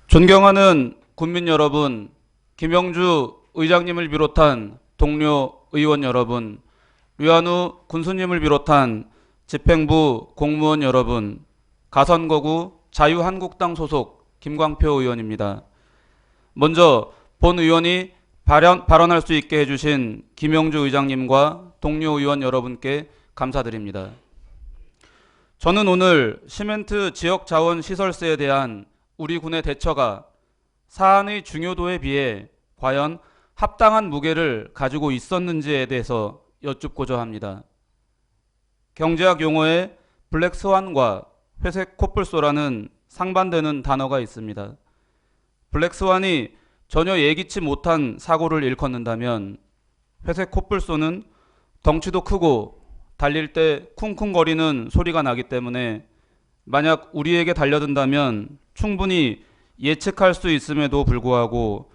존경하는 국민 여러분, 김영주 의장님을 비롯한 동료 의원 여러분, 류한우 군수님을 비롯한 집행부 공무원 여러분, 가선거구 자유한국당 소속 김광표 의원입니다. 먼저 본 의원이 발언할 수 있게 해주신 김영주 의장님과 동료 의원 여러분께 감사드립니다. 저는 오늘 시멘트 지역자원시설세에 대한 우리 군의 대처가 사안의 중요도에 비해 과연 합당한 무게를 가지고 있었는지에 대해서 여쭙고자 합니다. 경제학 용어에 블랙스완과 회색 코뿔소라는 상반되는 단어가 있습니다. 블랙스완이 전혀 예기치 못한 사고를 일컫는다면 회색 코뿔소는 덩치도 크고 달릴 때 쿵쿵거리는 소리가 나기 때문에 만약 우리에게 달려든다면 충분히 예측할 수 있음에도 불구하고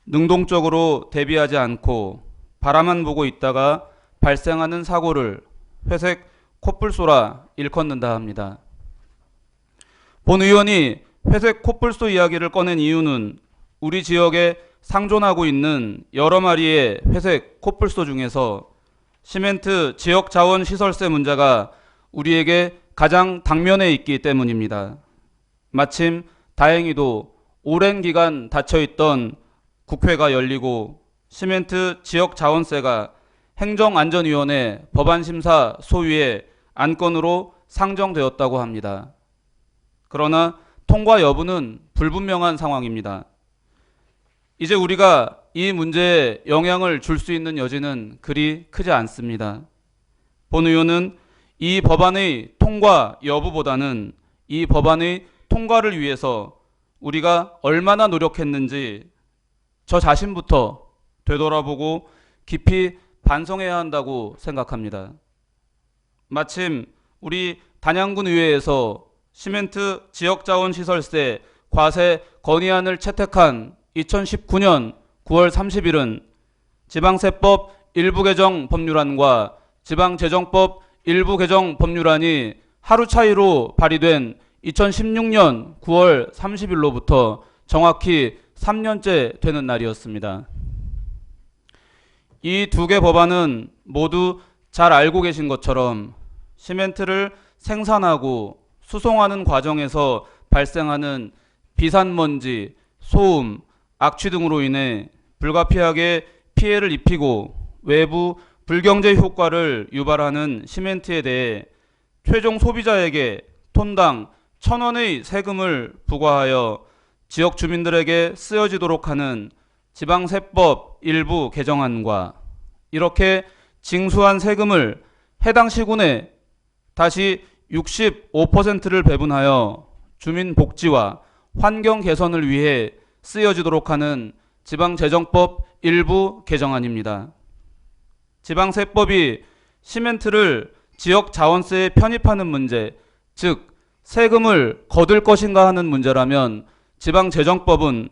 능동적으로 대비하지 않고 바라만 보고 있다가 발생하는 사고를 회색 코뿔소라 일컫는다 합니다. 본 의원이 회색 코뿔소 이야기를 꺼낸 이유는 우리 지역에 상존하고 있는 여러 마리의 회색 코뿔소 중에서 시멘트 지역자원시설세 문제가 우리에게 가장 당면에 있기 때문입니다. 마침 다행히도 오랜 기간 닫혀있던 국회가 열리고 시멘트 지역자원세가 행정안전위원회 법안심사 소위의 안건으로 상정되었다고 합니다. 그러나 통과 여부는 불분명한 상황입니다. 이제 우리가 이 문제에 영향을 줄 수 있는 여지는 그리 크지 않습니다. 본 의원은 이 법안의 통과 여부보다는 이 법안의 통과를 위해서 우리가 얼마나 노력했는지 저 자신부터 되돌아보고 깊이 반성해야 한다고 생각합니다. 마침 우리 단양군 의회에서 시멘트 지역자원시설세 과세 건의안을 채택한 2019년 9월 30일은 지방세법 일부 개정 법률안과 지방재정법 일부 개정 법률안이 하루 차이로 발의된 2016년 9월 30일로부터 정확히 3년째 되는 날이었습니다. 이 두 개 법안은 모두 잘 알고 계신 것처럼 시멘트를 생산하고 수송하는 과정에서 발생하는 비산먼지, 소음, 악취 등으로 인해 불가피하게 피해를 입히고 외부 불경제 효과를 유발하는 시멘트에 대해 최종 소비자에게 톤당 1,000원의 세금을 부과하여 지역 주민들에게 쓰여지도록 하는 지방세법 일부 개정안과 이렇게 징수한 세금을 해당 시군에 다시 65%를 배분하여 주민 복지와 환경 개선을 위해 쓰여지도록 하는 지방재정법 일부 개정안입니다. 지방세법이 시멘트를 지역 자원세에 편입하는 문제, 즉 세금을 거둘 것인가 하는 문제라면 지방재정법은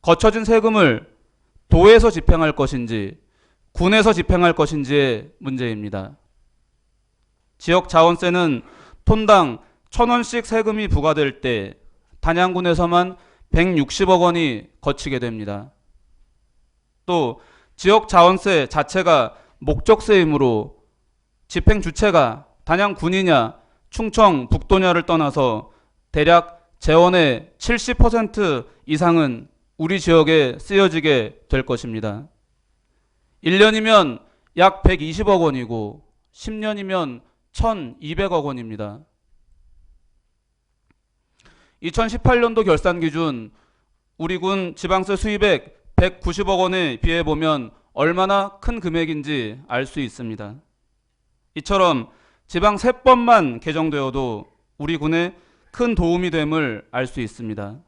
거쳐진 세금을 도에서 집행할 것인지 군에서 집행할 것인지의 문제입니다. 지역 자원세는 톤당 1,000원씩 세금이 부과될 때 단양군에서만 160억 원이 거치게 됩니다. 또 지역 자원세 자체가 목적세이므로 집행 주체가 단양군이냐 충청북도냐를 떠나서 대략 재원의 70% 이상은 우리 지역에 쓰여지게 될 것입니다. 1년이면 약 120억 원이고 10년이면 1,200억 원입니다. 2018년도 결산 기준 우리 군 지방세 수입액 190억 원에 비해 보면 얼마나 큰 금액인지 알 수 있습니다. 이처럼 지방세법만 개정되어도 우리 군에 큰 도움이 됨을 알 수 있습니다.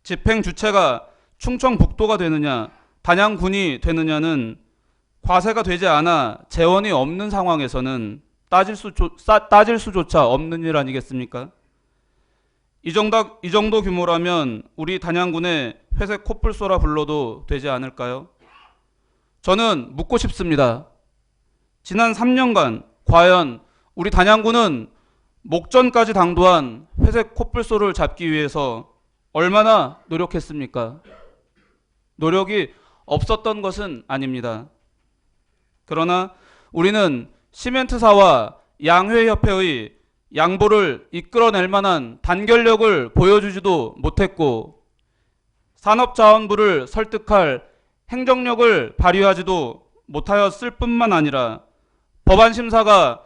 집행 주체가 충청북도가 되느냐 단양군이 되느냐는 과세가 되지 않아 재원이 없는 상황에서는 따질 수조차 없는 일 아니겠습니까? 이 정도 규모라면 우리 단양군의 회색 코뿔소라 불러도 되지 않을까요? 저는 묻고 싶습니다. 지난 3년간 과연 우리 단양군은 목전까지 당도한 회색 코뿔소를 잡기 위해서 얼마나 노력했습니까? 노력이 없었던 것은 아닙니다. 그러나 우리는 시멘트사와 양회협회의 양보를 이끌어낼 만한 단결력을 보여주지도 못했고, 산업자원부를 설득할 행정력을 발휘하지도 못하였을 뿐만 아니라 법안심사가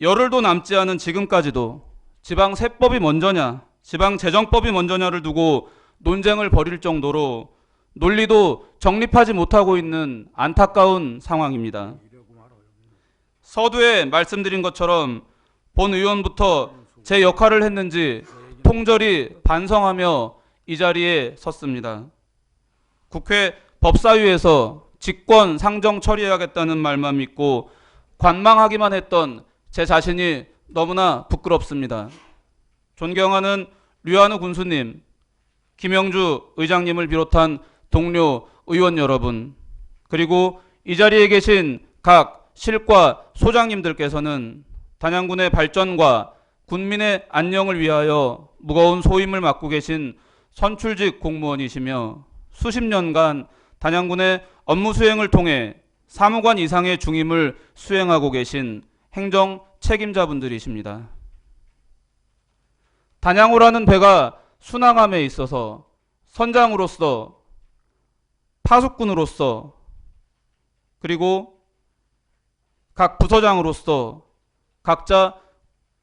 열흘도 남지 않은 지금까지도 지방세법이 먼저냐, 지방재정법이 먼저냐를 두고 논쟁을 벌일 정도로 논리도 정립하지 못하고 있는 안타까운 상황입니다. 서두에 말씀드린 것처럼 본 의원부터 제 역할을 했는지 통절히 반성하며 이 자리에 섰습니다. 국회 법사위에서 직권 상정 처리하겠다는 말만 믿고 관망하기만 했던 제 자신이 너무나 부끄럽습니다. 존경하는 류한우 군수님, 김영주 의장님을 비롯한 동료 의원 여러분, 그리고 이 자리에 계신 각 실과 소장님들께서는 단양군의 발전과 군민의 안녕을 위하여 무거운 소임을 맡고 계신 선출직 공무원이시며 수십 년간 단양군의 업무 수행을 통해 사무관 이상의 중임을 수행하고 계신 행정 책임자분들이십니다. 단양호라는 배가 순항함에 있어서 선장으로서, 파수꾼으로서, 그리고 각 부서장으로서 각자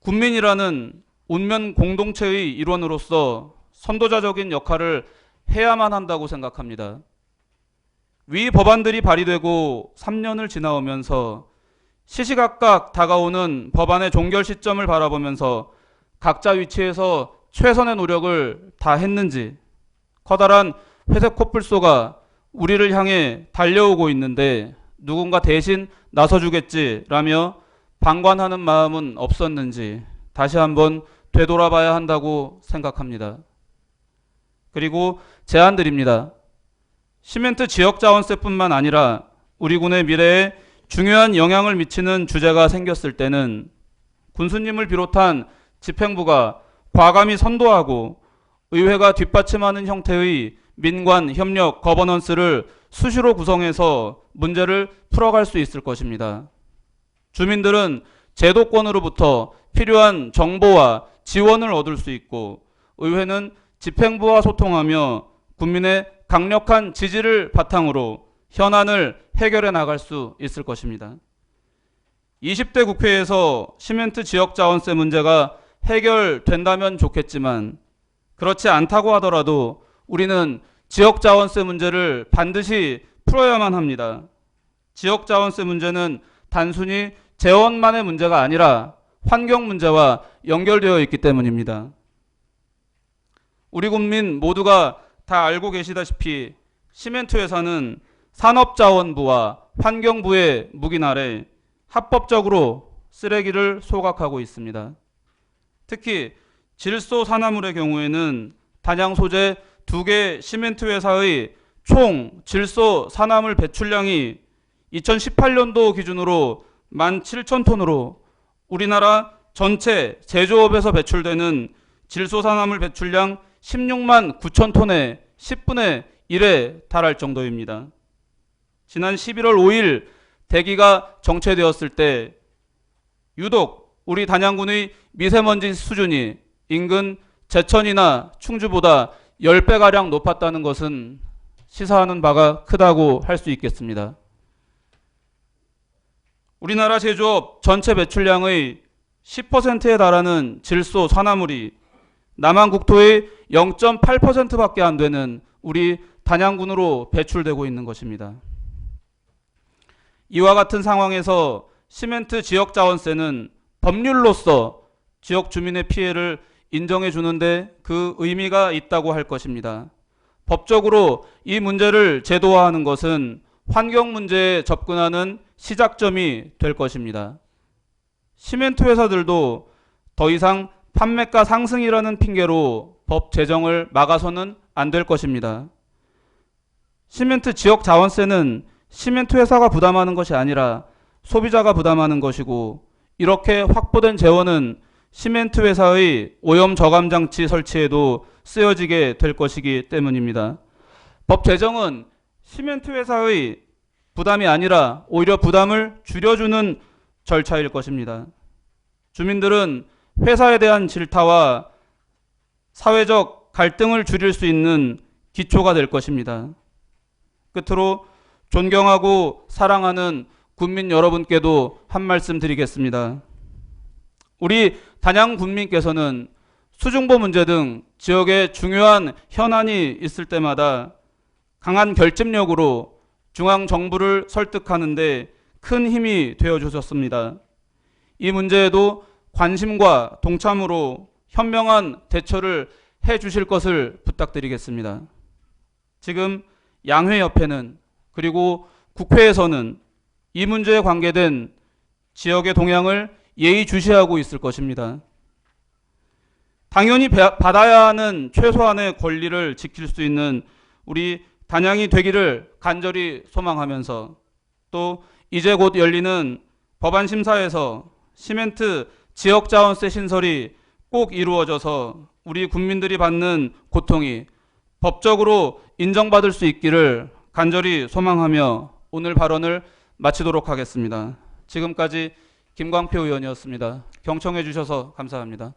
군민이라는 운면 공동체의 일원으로서 선도자적인 역할을 해야만 한다고 생각합니다. 위 법안들이 발의되고 3년을 지나오면서 시시각각 다가오는 법안의 종결 시점을 바라보면서 각자 위치에서 최선의 노력을 다했는지 커다란 회색 코뿔소가 우리를 향해 달려오고 있는데 누군가 대신 나서주겠지라며 방관하는 마음은 없었는지 다시 한번 되돌아봐야 한다고 생각합니다. 그리고 제안드립니다. 시멘트 지역자원세뿐만 아니라 우리 군의 미래에 중요한 영향을 미치는 주제가 생겼을 때는 군수님을 비롯한 집행부가 과감히 선도하고 의회가 뒷받침하는 형태의 민관, 협력, 거버넌스를 수시로 구성해서 문제를 풀어갈 수 있을 것입니다. 주민들은 제도권으로부터 필요한 정보와 지원을 얻을 수 있고 의회는 집행부와 소통하며 국민의 강력한 지지를 바탕으로 현안을 해결해 나갈 수 있을 것입니다. 20대 국회에서 시멘트 지역자원세 문제가 해결된다면 좋겠지만 그렇지 않다고 하더라도 우리는 지역자원세 문제를 반드시 풀어야만 합니다. 지역자원세 문제는 단순히 재원만의 문제가 아니라 환경 문제와 연결되어 있기 때문입니다. 우리 국민 모두가 다 알고 계시다시피 시멘트 회사는 산업자원부와 환경부의 묵인 아래 합법적으로 쓰레기를 소각하고 있습니다. 특히 질소 산화물의 경우에는 단양 소재 2개 시멘트 회사의 총 질소 산화물 배출량이 2018년도 기준으로 17,000톤으로 우리나라 전체 제조업에서 배출되는 질소 산화물 배출량 16만 9천 톤의 10분의 1에 달할 정도입니다. 지난 11월 5일 대기가 정체되었을 때 유독 우리 단양군의 미세먼지 수준이 인근 제천이나 충주보다 10배가량 높았다는 것은 시사하는 바가 크다고 할 수 있겠습니다. 우리나라 제조업 전체 배출량의 10%에 달하는 질소 산화물이 남한 국토의 0.8%밖에 안 되는 우리 단양군으로 배출되고 있는 것입니다. 이와 같은 상황에서 시멘트 지역자원세는 법률로서 지역 주민의 피해를 인정해 주는데 그 의미가 있다고 할 것입니다. 법적으로 이 문제를 제도화하는 것은 환경 문제에 접근하는 시작점이 될 것입니다. 시멘트 회사들도 더 이상 판매가 상승이라는 핑계로 법 제정을 막아서는 안 될 것입니다. 시멘트 지역 자원세는 시멘트 회사가 부담하는 것이 아니라 소비자가 부담하는 것이고 이렇게 확보된 재원은 시멘트 회사의 오염 저감 장치 설치에도 쓰여지게 될 것이기 때문입니다. 법 제정은 시멘트 회사의 부담이 아니라 오히려 부담을 줄여주는 절차일 것입니다. 주민들은 회사에 대한 질타와 사회적 갈등을 줄일 수 있는 기초가 될 것입니다. 끝으로 존경하고 사랑하는 국민 여러분께도 한 말씀 드리겠습니다. 우리 단양 군민께서는 수중보 문제 등 지역에 중요한 현안이 있을 때마다 강한 결집력으로 중앙정부를 설득하는 데 큰 힘이 되어주셨습니다. 이 문제에도 관심과 동참으로 현명한 대처를 해 주실 것을 부탁드리겠습니다. 지금 양회협회는 그리고 국회에서는 이 문제에 관계된 지역의 동향을 예의주시하고 있을 것입니다. 당연히 받아야 하는 최소한의 권리를 지킬 수 있는 우리 단양이 되기를 간절히 소망하면서 또 이제 곧 열리는 법안 심사에서 시멘트 지역자원세 신설이 꼭 이루어져서 우리 국민들이 받는 고통이 법적으로 인정받을 수 있기를 간절히 소망하며 오늘 발언을 마치도록 하겠습니다. 지금까지 김광표 의원이었습니다. 경청해 주셔서 감사합니다.